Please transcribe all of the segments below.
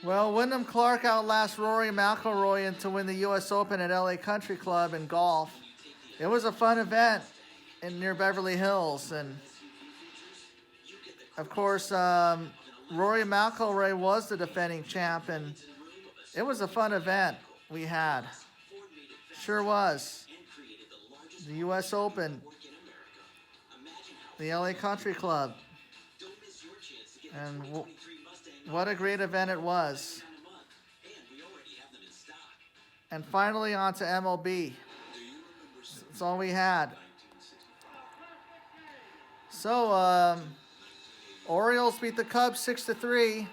Well, Wyndham Clark outlasts Rory McIlroy to win the U.S. Open at LA Country Club in golf. It was a fun event near Beverly Hills, and of course, Rory McIlroy was the defending champ, and it was a fun event we had. Sure was. The U.S. Open, the LA Country Club, and what a great event it was. And finally on to MLB. That's all we had. So, Orioles beat the Cubs 6-3.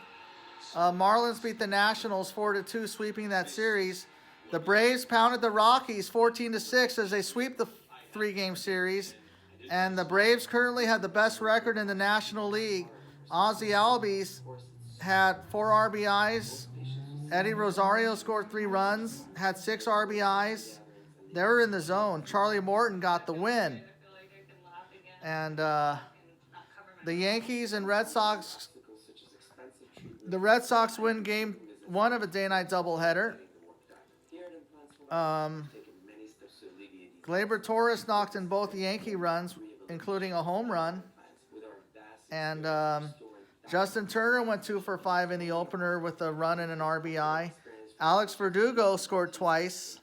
Marlins beat the Nationals 4-2, sweeping that series. The Braves pounded the Rockies 14-6 as they sweep the 3-game series. And the Braves currently have the best record in the National League. Ozzie Albies had 4 RBIs. Eddie Rosario scored 3 runs, had 6 RBIs. They were in the zone. Charlie Morton got the win. And the Yankees and Red Sox, the Red Sox win game 1 of a day-night doubleheader. Gleyber Torres knocked in both Yankee runs, including a home run. And Justin Turner went 2 for 5 in the opener with a run and an RBI. Alex Verdugo scored twice.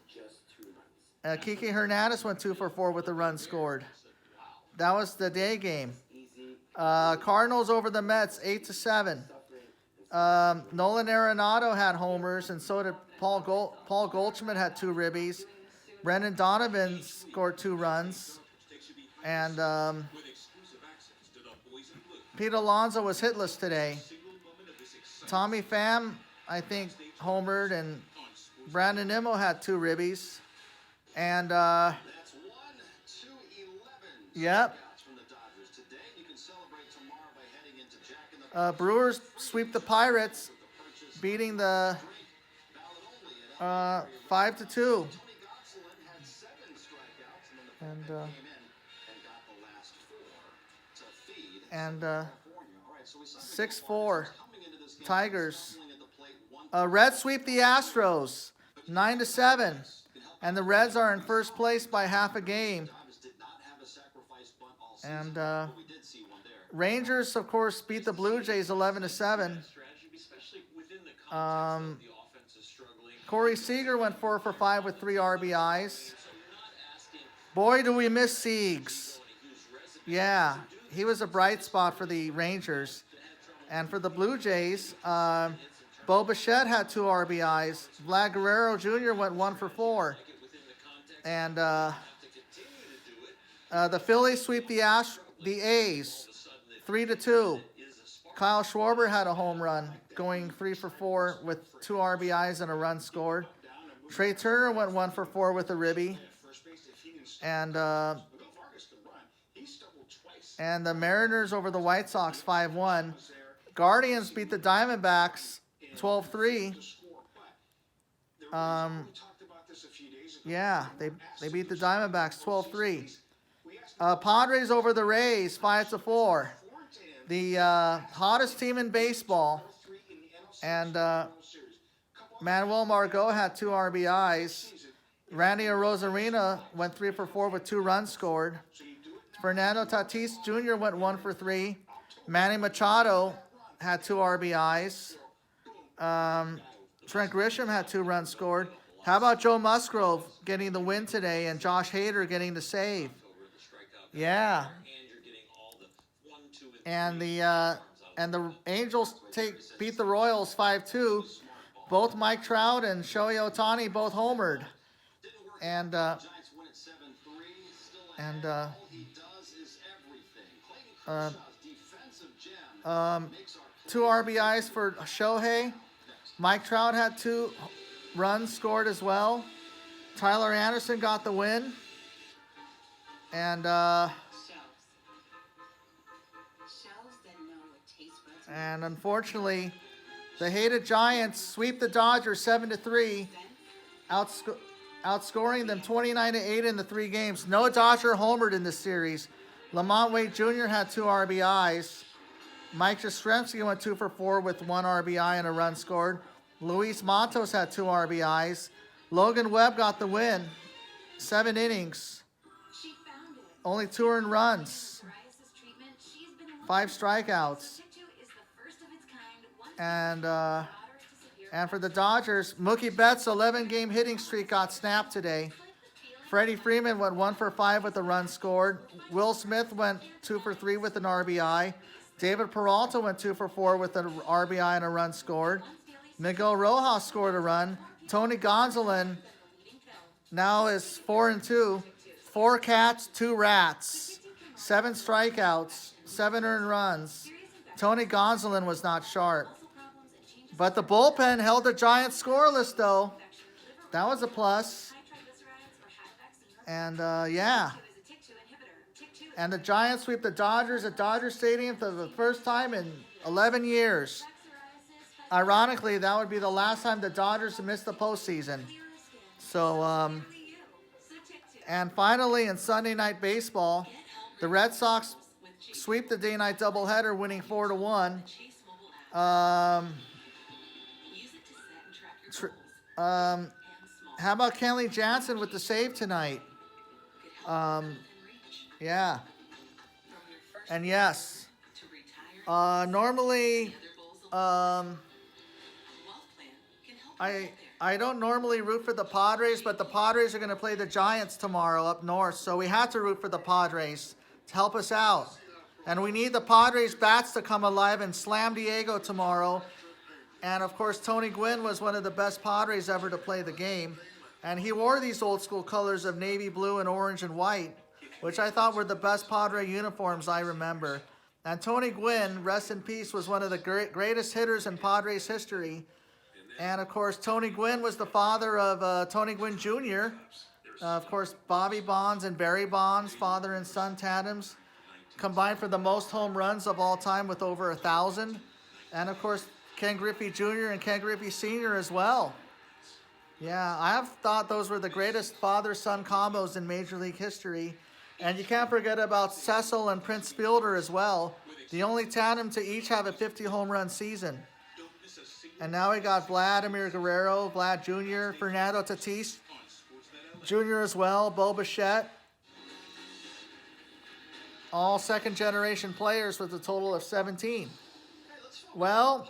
Kike Hernandez went 2 for 4 with a run scored. That was the day game. Cardinals over the Mets 8-7. Nolan Arenado had homers, and so did Paul Goldschmidt had 2 ribbies. Brendan Donovan scored 2 runs. And Pete Alonso was hitless today. Tommy Pham, I think, homered, and Brandon Nimmo had 2 ribbies. And, yep. Brewers sweep the Pirates, beating the 5-2. And 6-4 Tigers. Reds sweep the Astros 9-7, and the Reds are in first place by half a game. And Rangers, of course, beat the Blue Jays 11-7. Corey Seager went 4 for 5 with 3 RBIs. Boy, do we miss Siegs. Yeah, he was a bright spot for the Rangers. And for the Blue Jays, Bo Bichette had 2 RBIs. Vlad Guerrero Jr. went 1 for 4. And the Phillies sweep the A's 3-2. Kyle Schwarber had a home run, going 3 for 4 with 2 RBIs and a run scored. Trey Turner went 1 for 4 with a ribby. And the Mariners over the White Sox 5-1. Guardians beat the Diamondbacks 12-3. Yeah, they beat the Diamondbacks 12-3. Padres over the Rays 5-4. The hottest team in baseball. And Manuel Margot had 2 RBIs. Randy Arozarena went 3 for 4 with 2 runs scored. Fernando Tatis Jr. went 1 for 3. Manny Machado had 2 RBIs. Trent Grisham had 2 runs scored. How about Joe Musgrove getting the win today and Josh Hader getting the save? Yeah. And the Angels beat the Royals 5-2. Both Mike Trout and Shohei Ohtani both homered. And 2 RBIs for Shohei. Mike Trout had 2 runs scored as well. Tyler Anderson got the win. And unfortunately, the hated Giants sweep the Dodgers 7-3, outscoring them 29-8 in the 3 games. No Dodger homered in this series. Lamont Wade Jr. had 2 RBIs. Mike Jastrzemski went 2 for 4 with 1 RBI and a run scored. Luis Matos had 2 RBIs. Logan Webb got the win. 7 innings. Only 2 earned runs. 5 strikeouts. And for the Dodgers, Mookie Betts' 11-game hitting streak got snapped today. Freddie Freeman went 1 for 5 with a run scored. Will Smith went 2 for 3 with an RBI. David Peralta went 2 for 4 with an RBI and a run scored. Miguel Rojas scored a run. Tony Gonsolin now is 4-2. 4 cats, 2 rats. 7 strikeouts, 7 earned runs. Tony Gonsolin was not sharp. But the bullpen held the Giants scoreless, though. That was a plus. And, yeah. And the Giants sweep the Dodgers at Dodger Stadium for the first time in 11 years. Ironically, that would be the last time the Dodgers missed the postseason. So, and finally, in Sunday Night Baseball, the Red Sox sweep the day-night doubleheader, winning 4-1. How about Kenley Jansen with the save tonight? Yeah. And yes, normally, I don't normally root for the Padres, but the Padres are going to play the Giants tomorrow up north, so we had to root for the Padres to help us out. And we need the Padres bats to come alive and slam Diego tomorrow. And of course, Tony Gwynn was one of the best Padres ever to play the game. And he wore these old school colors of navy blue and orange and white, which I thought were the best Padre uniforms I remember. And Tony Gwynn, rest in peace, was one of the greatest hitters in Padres history. And of course, Tony Gwynn was the father of Tony Gwynn Jr. Of course, Bobby Bonds and Barry Bonds, father and son tandems, combined for the most home runs of all time with over 1,000. And of course, Ken Griffey Jr. and Ken Griffey Sr. as well. Yeah, I have thought those were the greatest father-son combos in Major League history. And you can't forget about Cecil and Prince Fielder as well, the only tandem to each have a 50-home run season. And now we got Vladimir Guerrero, Vlad Jr., Fernando Tatis Jr. as well, Bo Bichette. All second-generation players with a total of 17. Well,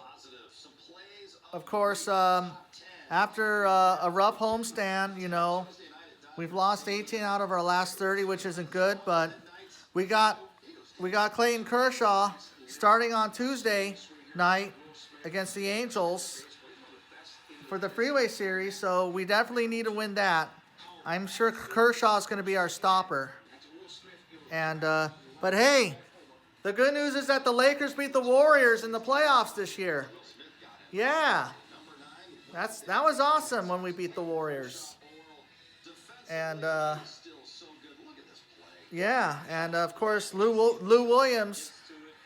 of course, after a rough homestand, you know, we've lost 18 out of our last 30, which isn't good, but we got Clayton Kershaw starting on Tuesday night against the Angels for the Freeway Series, so we definitely need to win that. I'm sure Kershaw is going to be our stopper. And but hey, the good news is that the Lakers beat the Warriors in the playoffs this year. Yeah, that was awesome when we beat the Warriors. And yeah, and of course Lou Williams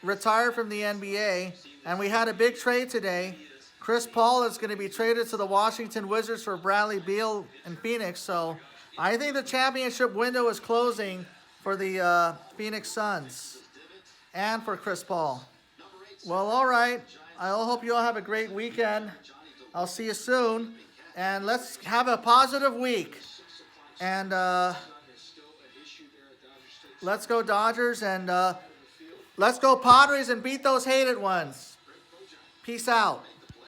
retired from the NBA, and we had a big trade today. Chris Paul is going to be traded to the Washington Wizards for Bradley Beal in Phoenix. So I think the championship window is closing for the Phoenix Suns and for Chris Paul. Well, all right. I hope you all have a great weekend. I'll see you soon. And let's have a positive week. And let's go Dodgers, and let's go Padres and beat those hated ones. Peace out.